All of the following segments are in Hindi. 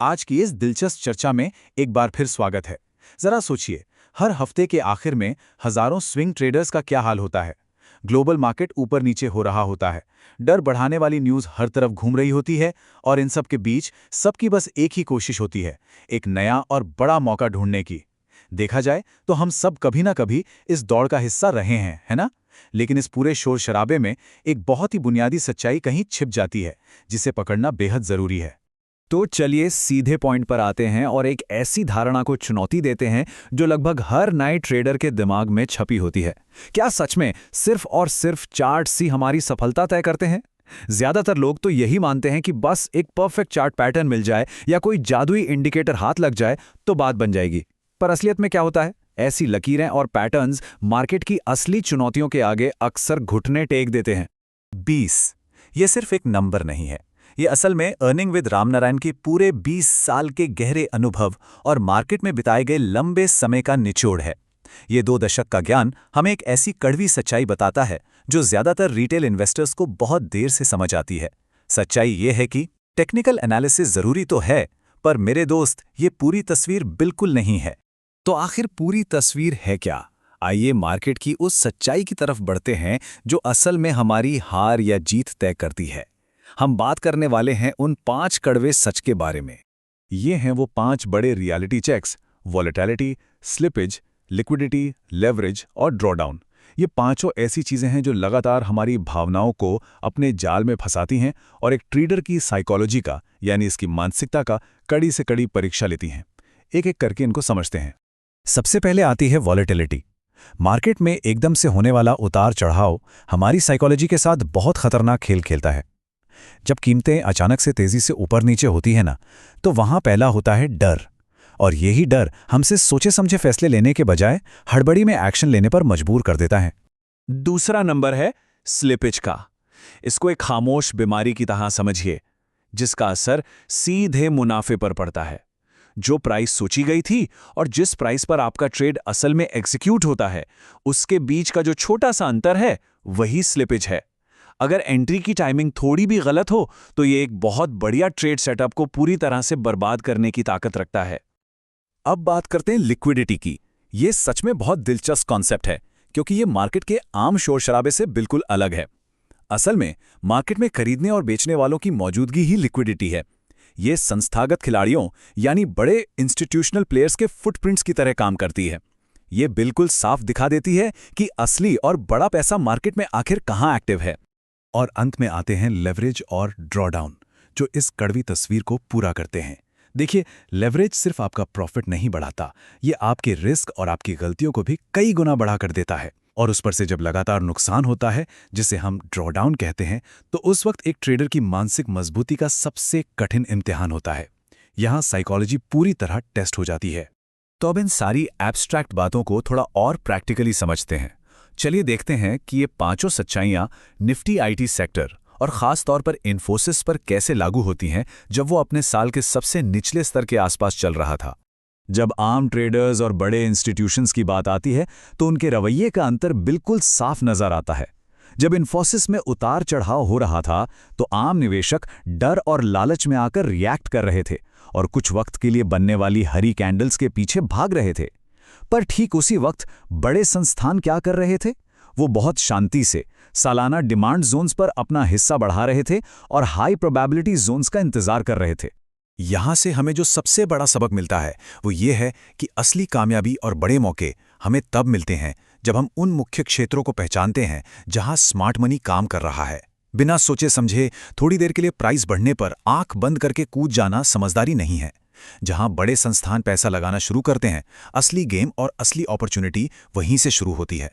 आज की इस दिलचस्प चर्चा में एक बार फिर स्वागत है। जरा सोचिए, हर हफ्ते के आखिर में हजारों स्विंग ट्रेडर्स का क्या हाल होता है। ग्लोबल मार्केट ऊपर नीचे हो रहा होता है, डर बढ़ाने वाली न्यूज़ हर तरफ घूम रही होती है, और इन सब के बीच सबकी बस एक ही कोशिश होती है, एक नया और बड़ा मौका ढूंढने की। देखा जाए तो हम सब कभी ना कभी इस दौड़ का हिस्सा रहे हैं, है ना? लेकिन इस पूरे शोर शराबे में एक बहुत ही बुनियादी सच्चाई कहीं छिप जाती है, जिसे पकड़ना बेहद जरूरी है। तो चलिए सीधे पॉइंट पर आते हैं और एक ऐसी धारणा को चुनौती देते हैं जो लगभग हर नए ट्रेडर के दिमाग में छपी होती है। क्या सच में सिर्फ और सिर्फ चार्ट्स ही हमारी सफलता तय करते हैं? ज्यादातर लोग तो यही मानते हैं कि बस एक परफेक्ट चार्ट पैटर्न मिल जाए या कोई जादुई इंडिकेटर हाथ लग जाए तो बात बन जाएगी। पर असलियत में क्या होता है? ऐसी लकीरें और पैटर्न्स मार्केट की असली चुनौतियों के आगे अक्सर घुटने टेक देते हैं। 20 ये सिर्फ एक नंबर नहीं है। ये असल में अर्निंग विद रामनारायण के पूरे 20 साल के गहरे अनुभव और मार्केट में बिताए गए लंबे समय का निचोड़ है। ये 2 दशक का ज्ञान हमें एक ऐसी कड़वी सच्चाई बताता है जो ज्यादातर रिटेल इन्वेस्टर्स को बहुत देर से समझ आती है। सच्चाई ये है कि टेक्निकल एनालिसिस जरूरी तो है, पर मेरे दोस्त, ये पूरी तस्वीर बिल्कुल नहीं है। तो आखिर पूरी तस्वीर है क्या? आइए मार्केट की उस सच्चाई की तरफ बढ़ते हैं जो असल में हमारी हार या जीत तय करती है। हम बात करने वाले हैं उन 5 कड़वे सच के बारे में। ये हैं वो 5 बड़े reality checks: volatility, slippage, liquidity, leverage और ड्रॉडाउन। ये पांचों ऐसी चीजें हैं जो लगातार हमारी भावनाओं को अपने जाल में फंसाती हैं और एक ट्रेडर की साइकोलॉजी का, यानी इसकी मानसिकता का, कड़ी से कड़ी परीक्षा लेती हैं। एक एक करके इनको समझते हैं। सबसे पहले आती है वॉलेटिलिटी। मार्केट में एकदम से होने वाला उतार चढ़ाव हमारी साइकोलॉजी के साथ बहुत खतरनाक खेल खेलता है। जब कीमतें अचानक से तेजी से ऊपर नीचे होती है ना, तो वहां पहला होता है डर। और यही डर हमसे सोचे समझे फैसले लेने के बजाय हड़बड़ी में एक्शन लेने पर मजबूर कर देता है। दूसरा नंबर है स्लिपेज का। इसको एक खामोश बीमारी की तरह समझिए, जिसका असर सीधे मुनाफे पर पड़ता है। जो प्राइस सोची गई थी और जिस प्राइस पर आपका ट्रेड असल में एग्जीक्यूट होता है, उसके बीच का जो छोटा सा अंतर है, वही स्लिपेज है। अगर एंट्री की टाइमिंग थोड़ी भी गलत हो तो ये एक बहुत बढ़िया ट्रेड सेटअप को पूरी तरह से बर्बाद करने की ताकत रखता है। अब बात करते हैं लिक्विडिटी की। ये सच में बहुत दिलचस्प कॉन्सेप्ट है, क्योंकि ये मार्केट के आम शोर शराबे से बिल्कुल अलग है। असल में मार्केट में खरीदने और बेचने वालों की मौजूदगी ही लिक्विडिटी है। ये संस्थागत खिलाड़ियों यानी बड़े इंस्टीट्यूशनल प्लेयर्स के फुटप्रिंट्स की तरह काम करती है। ये बिल्कुल साफ दिखा देती है कि असली और बड़ा पैसा मार्केट में आखिर कहाँ एक्टिव है। और अंत में आते हैं लेवरेज और ड्रॉडाउन, जो इस कड़वी तस्वीर को पूरा करते हैं। देखिए, लेवरेज सिर्फ आपका प्रॉफिट नहीं बढ़ाता, ये आपके रिस्क और आपकी गलतियों को भी कई गुना बढ़ा कर देता है। और उस पर से जब लगातार नुकसान होता है, जिसे हम ड्रॉडाउन कहते हैं, तो उस वक्त एक ट्रेडर की मानसिक मजबूती का सबसे कठिन इम्तिहान होता है। यहाँ साइकोलॉजी पूरी तरह टेस्ट हो जाती है। तो अब इन सारी एब्स्ट्रैक्ट बातों को थोड़ा और प्रैक्टिकली समझते हैं। चलिए देखते हैं कि ये पांचों सच्चाइयां निफ्टी आईटी सेक्टर और खास तौर पर इन्फोसिस पर कैसे लागू होती हैं जब वो अपने साल के सबसे निचले स्तर के आसपास चल रहा था। जब आम ट्रेडर्स और बड़े इंस्टीट्यूशंस की बात आती है तो उनके रवैये का अंतर बिल्कुल साफ नजर आता है। जब इन्फोसिस में उतार चढ़ाव हो रहा था तो आम निवेशक डर और लालच में आकर रिएक्ट कर रहे थे और कुछ वक्त के लिए बनने वाली हरी कैंडल्स के पीछे भाग रहे थे। पर ठीक उसी वक्त बड़े संस्थान क्या कर रहे थे? वो बहुत शांति से सालाना डिमांड जोन्स पर अपना हिस्सा बढ़ा रहे थे और हाई प्रोबेबिलिटी जोन्स का इंतजार कर रहे थे। यहां से हमें जो सबसे बड़ा सबक मिलता है वो ये है कि असली कामयाबी और बड़े मौके हमें तब मिलते हैं जब हम उन मुख्य क्षेत्रों को पहचानते हैं जहां स्मार्ट मनी काम कर रहा है। बिना सोचे समझे थोड़ी देर के लिए प्राइस बढ़ने पर आंख बंद करके कूद जाना समझदारी नहीं है। जहां बड़े संस्थान पैसा लगाना शुरू करते हैं, असली गेम और असली अपॉर्चुनिटी वहीं से शुरू होती है।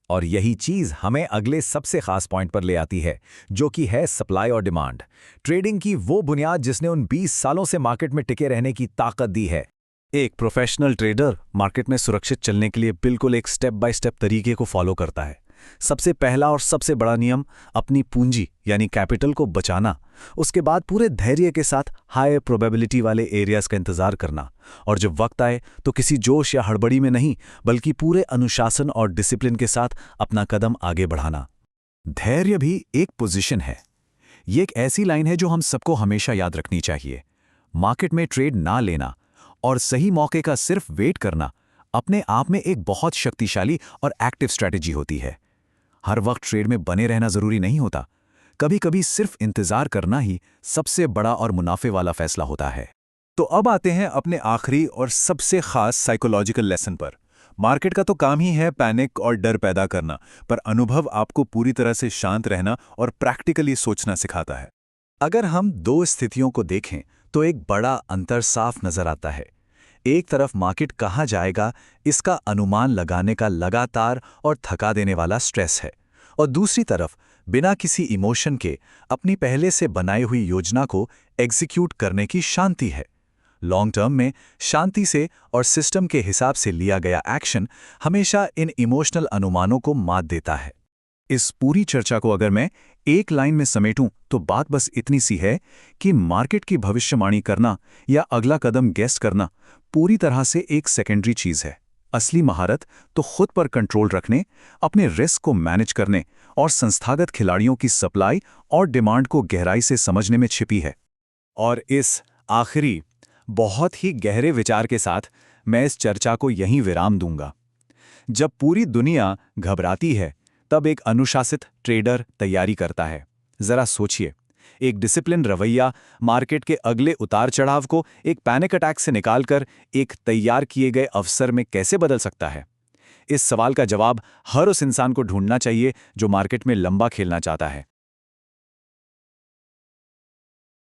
और यही चीज हमें अगले सबसे खास पॉइंट पर ले आती है, जो कि है सप्लाई और डिमांड। ट्रेडिंग की वो बुनियाद जिसने उन 20 सालों से मार्केट में टिके रहने की ताकत दी है। एक प्रोफेशनल ट्रेडर मार्केट में सुरक्षित चलने के लिए बिल्कुल एक स्टेप बाय स्टेप तरीके को फॉलो करता है। सबसे पहला और सबसे बड़ा नियम अपनी पूंजी यानी कैपिटल को बचाना। उसके बाद पूरे धैर्य के साथ हाई प्रोबेबिलिटी वाले एरियाज का इंतजार करना, और जब वक्त आए तो किसी जोश या हड़बड़ी में नहीं बल्कि पूरे अनुशासन और डिसिप्लिन के साथ अपना कदम आगे बढ़ाना। धैर्य भी एक पोजीशन है। ये एक ऐसी लाइन है जो हम सबको हमेशा याद रखनी चाहिए। मार्केट में ट्रेड ना लेना और सही मौके का सिर्फ वेट करना अपने आप में एक बहुत शक्तिशाली और एक्टिव स्ट्रैटेजी होती है। हर वक्त ट्रेड में बने रहना जरूरी नहीं होता, कभी कभी सिर्फ इंतजार करना ही सबसे बड़ा और मुनाफे वाला फैसला होता है। तो अब आते हैं अपने आखिरी और सबसे खास साइकोलॉजिकल लेसन पर। मार्केट का तो काम ही है पैनिक और डर पैदा करना, पर अनुभव आपको पूरी तरह से शांत रहना और प्रैक्टिकली सोचना सिखाता है। अगर हम दो स्थितियों को देखें तो एक बड़ा अंतर साफ नजर आता है। एक तरफ मार्केट कहाँ जाएगा इसका अनुमान लगाने का लगातार और थका देने वाला स्ट्रेस है, और दूसरी तरफ बिना किसी इमोशन के अपनी पहले से बनाई हुई योजना को एग्जीक्यूट करने की शांति है। लॉन्ग टर्म में शांति से और सिस्टम के हिसाब से लिया गया एक्शन हमेशा इन इमोशनल अनुमानों को मात देता है। इस पूरी चर्चा को अगर मैं एक लाइन में समेटूं तो बात बस इतनी सी है कि मार्केट की भविष्यवाणी करना या अगला कदम गेस करना पूरी तरह से एक सेकेंडरी चीज है। असली महारत तो खुद पर कंट्रोल रखने, अपने रिस्क को मैनेज करने और संस्थागत खिलाड़ियों की सप्लाई और डिमांड को गहराई से समझने में छिपी है। और इस आखिरी बहुत ही गहरे विचार के साथ मैं इस चर्चा को यहीं विराम दूंगा। जब पूरी दुनिया घबराती है तब एक अनुशासित ट्रेडर तैयारी करता है। जरा सोचिए, एक डिसिप्लिन रवैया मार्केट के अगले उतार चढ़ाव को एक पैनिक अटैक से निकालकर एक तैयार किए गए अवसर में कैसे बदल सकता है? इस सवाल का जवाब हर उस इंसान को ढूंढना चाहिए जो मार्केट में लंबा खेलना चाहता है।